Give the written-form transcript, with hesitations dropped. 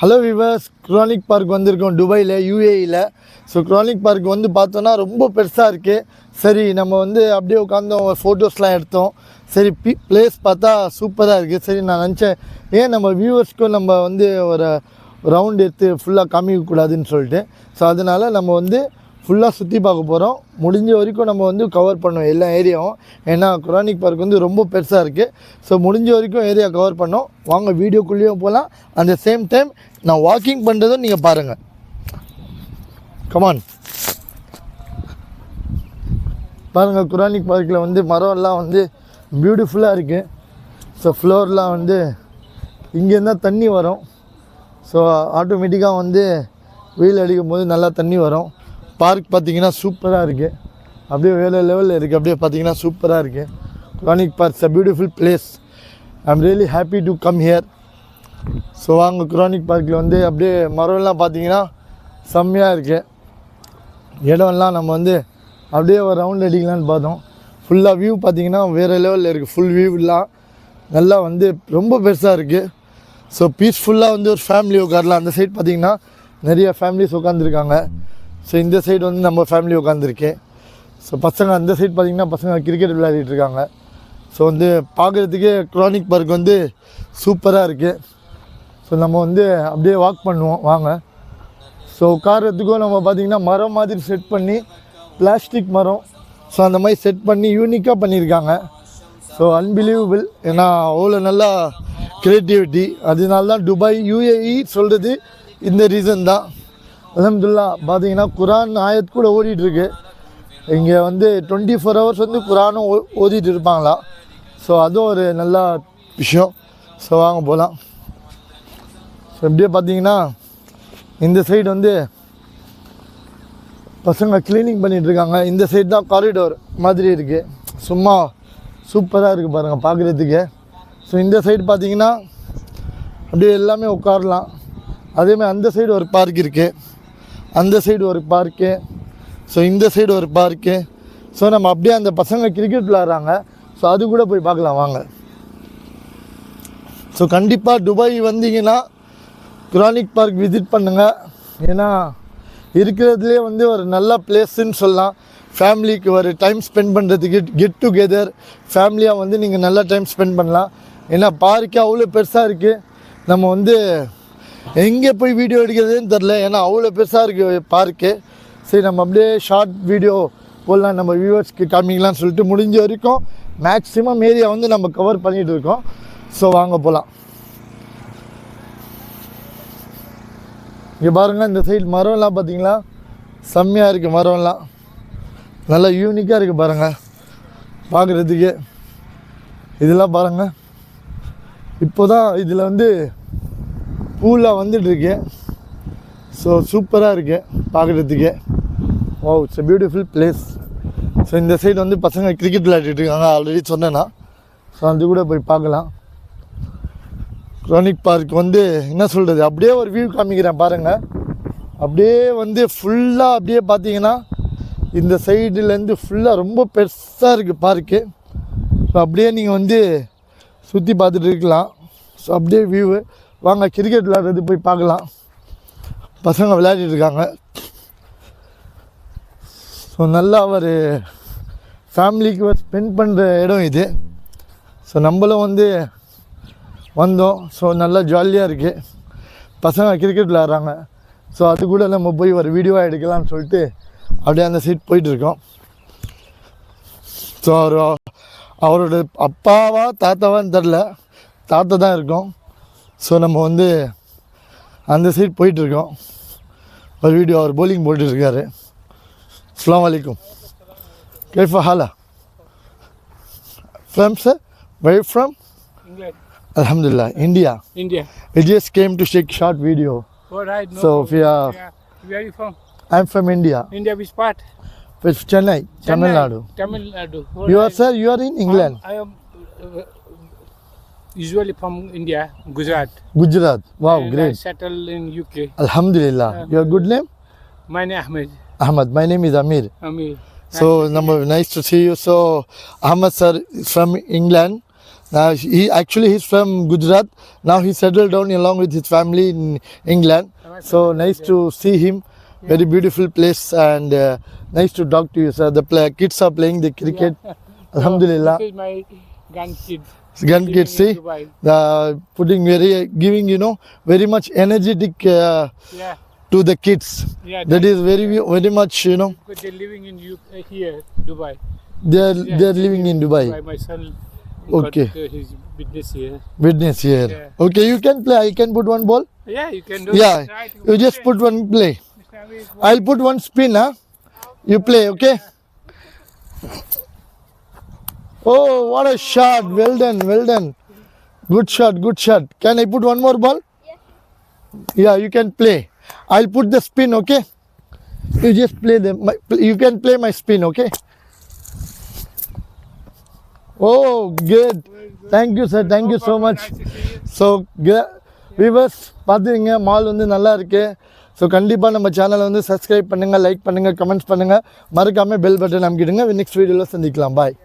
Hello viewers, Kronig park வந்திருக்கோம் துபாயில், யூஏஇயில். So Kronig park வந்து பார்த்தோன்னா ரொம்ப பெருசாக இருக்குது. சரி, நம்ம வந்து அப்படியே உட்காந்தோம், ஃபோட்டோஸ்லாம் எடுத்தோம். சரி, பிளேஸ் பார்த்தா சூப்பராக இருக்குது. சரி, நான் நினச்சேன் ஏன் நம்ம வியூவர்ஸ்க்கும் நம்ம வந்து ஒரு ரவுண்ட் எடுத்து ஃபுல்லாக காமிக்கக்கூடாதுன்னு சொல்லிட்டு. ஸோ அதனால் நம்ம வந்து ஃபுல்லாக சுற்றி பார்க்க போகிறோம். முடிஞ்ச வரைக்கும் நம்ம வந்து கவர் பண்ணோம் எல்லா ஏரியாவும். ஏன்னா குரானிக் பார்க் வந்து ரொம்ப பெருசாக இருக்குது. ஸோ முடிஞ்ச வரைக்கும் ஏரியா கவர் பண்ணோம். வாங்க வீடியோக்குள்ளேயும் போகலாம். அந்த சேம் டைம் நான் வாக்கிங் பண்ணுறதும் நீங்கள் பாருங்கள். கமான் பாருங்கள், குரானிக் பார்க்கில் வந்து மரம்லாம் வந்து பியூட்டிஃபுல்லாக இருக்குது. ஸோ ஃப்ளோர்லாம் வந்து இங்கேருந்து தான் தண்ணி வரும். ஸோ ஆட்டோமேட்டிக்காக வந்து வெயில் அடிக்கும் போது நல்லா தண்ணி வரும். பார்க் பார்த்திங்கன்னா சூப்பராக இருக்குது. அப்படியே வேறு லெவலில் இருக்குது. அப்படியே பார்த்திங்கன்னா சூப்பராக இருக்குது. Kronig park a beautiful place. I am really happy to come here. So வாங்க, குரானிக் பார்க்கில் வந்து அப்படியே மரம்லாம் பார்த்திங்கன்னா செம்மையாக இருக்குது. இடம்லாம் நம்ம வந்து அப்படியே ஒரு ரவுண்ட் அடிக்கலான்னு பார்த்தோம். ஃபுல்லாக வியூ பார்த்திங்கன்னா வேறு லெவலில் இருக்குது. ஃபுல் வியூலாம் நல்லா வந்து ரொம்ப பெருசாக இருக்குது. ஸோ பீஸ்ஃபுல்லாக வந்து ஒரு ஃபேமிலி உட்காரலாம். அந்த சைட் பார்த்திங்கன்னா நிறைய ஃபேமிலிஸ் உட்காந்துருக்காங்க. ஸோ இந்த சைடு வந்து நம்ம ஃபேமிலி உட்காந்துருக்கேன். ஸோ பசங்க அந்த சைட் பார்த்திங்கன்னா பசங்க கிரிக்கெட் விளையாடிட்டு இருக்காங்க. ஸோ வந்து பார்க்குறதுக்கே குரானிக் பார்க் வந்து சூப்பராக இருக்குது. ஸோ நம்ம வந்து அப்படியே வாக் பண்ணுவோம் வாங்க. ஸோ உட்காரத்துக்கும் நம்ம பார்த்திங்கன்னா மரம் மாதிரி செட் பண்ணி, பிளாஸ்டிக் மரம், ஸோ அந்த மாதிரி செட் பண்ணி யூனிக்காக பண்ணியிருக்காங்க. So unbelievable. ஏன்னா அவ்வளோ நல்லா க்ரியேட்டிவிட்டி. அதனால தான் துபாய் யூஏஇ சொல்கிறது இந்த ரீசன் தான். அல்ஹம்துலில்லாஹ் பார்த்தீங்கன்னா குரான் ஆயத் கூட ஓடிட்டுருக்கு. இங்கே வந்து 24 ஹவர்ஸ் வந்து குரானும் ஓதிட்டு இருப்பாங்களா. ஸோ அதுவும் ஒரு நல்ல விஷயம். ஸோ வாங்க போகலாம். ஸோ எப்படியே பார்த்தீங்கன்னா இந்த சைடு வந்து பசங்க க்ளீனிங் பண்ணிகிட்ருக்காங்க. இந்த சைடு தான் காரிடோர் மாதிரி இருக்குது. சும்மா சூப்பராக இருக்குது பாருங்கள் பார்க்குறதுக்கு. ஸோ இந்த சைடு பார்த்தீங்கன்னா அப்படியே எல்லாமே உட்காரலாம். அதேமாதிரி அந்த சைடு ஒரு பார்க் இருக்குது, அந்த சைடு ஒரு பார்க்கு, ஸோ இந்த சைடு ஒரு பார்க்கு. ஸோ நம்ம அப்படியே அந்த பசங்க கிரிக்கெட் விளாட்றாங்க. ஸோ அது கூட போய் பார்க்கலாம் வாங்க. ஸோ கண்டிப்பாக துபாய் வந்தீங்கன்னா குரானிக் பார்க் விசிட் பண்ணுங்கள். ஏன்னா இருக்கிறதுலே வந்து ஒரு நல்ல பிளேஸுன்னு சொல்லலாம். ஃபேமிலிக்கு ஒரு டைம் ஸ்பெண்ட் பண்ணுறதுக்கு, கெட் டுகெதர் ஃபேமிலியாக வந்து நீங்கள் நல்லா டைம் ஸ்பெண்ட் பண்ணலாம். ஏன்னா பார்க்கு அவ்வளோ பெருசாக இருக்குது. நம்ம வந்து எங்கே போய் வீடியோ எடுக்கிறதுன்னு தெரில. ஏன்னா அவ்வளோ பெருசாக இருக்குது பார்க்கு. சரி, நம்ம அப்படியே ஷார்ட் வீடியோ போடலாம், நம்ம வியூவர்ஸ்க்கு காமிக்கலாம்னு சொல்லிட்டு முடிஞ்ச வரைக்கும் மேக்ஸிமம் ஏரியா வந்து நம்ம கவர் பண்ணிகிட்டு இருக்கோம். ஸோ வாங்க போகலாம். இங்கே பாருங்கள், இந்த சைடு மரம்லாம் பார்த்திங்களா செம்மையாக இருக்குது. மரம்லாம் நல்லா யூனிக்காக இருக்குது பாருங்கள் பார்க்குறதுக்கு. இதெல்லாம் பாருங்கள், இப்போ தான் இதில் வந்து பூலாக வந்துட்டுருக்கு. ஸோ சூப்பராக இருக்குது பார்க்குறதுக்கு. Oh, it's a beautiful place. So இந்த சைடு வந்து பசங்க கிரிக்கெட் விளையாடிட்டு இருக்காங்க, ஆல்ரெடி சொன்னேன்னா. ஸோ அது கூட போய் பார்க்கலாம். குரானிக் பார்க் வந்து என்ன சொல்கிறது, அப்படியே ஒரு வியூ காமிக்கிறேன் பாருங்கள். அப்படியே வந்து ஃபுல்லாக அப்படியே பார்த்தீங்கன்னா இந்த சைடுலேருந்து ஃபுல்லாக ரொம்ப பெருசாக இருக்குது பார்க்கு. ஸோ அப்படியே நீங்கள் வந்து சுற்றி பார்த்துட்டு இருக்கலாம். ஸோ அப்படியே வியூவு. வாங்க கிரிக்கெட் விளையாடுறது போய் பார்க்கலாம். பசங்க விளையாடிட்டு இருக்காங்க. ஸோ நல்லா ஒரு ஃபேமிலிக்கு ஸ்பெண்ட் பண்ணுற இடம் இது. ஸோ நம்மளும் வந்து வந்தோம். ஸோ நல்லா ஜாலியாக இருக்குது. பசங்க கிரிக்கெட் விளையாடுறாங்க. ஸோ அது கூட நம்ம போய் ஒரு வீடியோவாக எடுக்கலாம்னு சொல்லிட்டு அப்படியே அந்த சைட் போயிட்டுருக்கோம். ஸோ அவரோட அப்பாவா தாத்தாவான்னு தெரில, தாத்தா தான் இருக்கும். ஸோ நம்ம வந்து அந்த சைட் போயிட்டுருக்கோம். ஒரு வீடியோ அவர் போலிங் போட்டுருக்காரு. அஸ்ஸலாமு அலைக்கும். கைஃபா ஹாலா from sir? Very from England. Alhamdulillah, India. India. We just came to take short video. All right. No So problem. we are. Yeah. Where are you from? I'm from India. India, which part? With Chennai, Tamil Nadu. Tamil Nadu. You are, sir? You are in England. I am usually from India, Gujarat. Gujarat. Wow, And great. I settled in UK. Alhamdulillah. Your good name? My name Ahmed. Ahmad. My name is Amir. Amir. So, nice to see you. So, Ahmad sir is from England. He's from Gujarat. Now he settled down along with his family in England. So nice to see him. Very beautiful place and nice to talk to you, sir. The kids are playing the cricket. Alhamdulillah. This is my grandkids. Gun living kids, in see, Dubai. putting giving very much energetic Yeah, to the kids. yeah. That is very much But they're living in here, Dubai. they're living in Dubai. My son Okay. got his business here. Witness here. Yeah. Okay, you can play. I can put one ball. Yeah, you can do Yeah, it. Right, you just put one play. Mr. Amir, I'll put one spin, huh? You play, okay? Oh, what a shot. Well done, well done. Good shot, good shot. Can I put one more ball? Yeah, you can play. I'll put the spin, okay? You just play you can play my spin, okay? Oh, good. Thank you, sir. Thank you so much. nice to see you. So viewers பார்த்துங்க mall வந்து நல்லா இருக்கு. So கண்டிப்பாக நம்ம சேனலை வந்து subscribe பண்ணுங்கள், like பண்ணுங்கள், கமெண்ட்ஸ் பண்ணுங்கள், மறக்காமல் பெல் பட்டன் அமைக்கிடுங்க. நெக்ஸ்ட் வீடியோவில் சந்திக்கலாம். பாய்.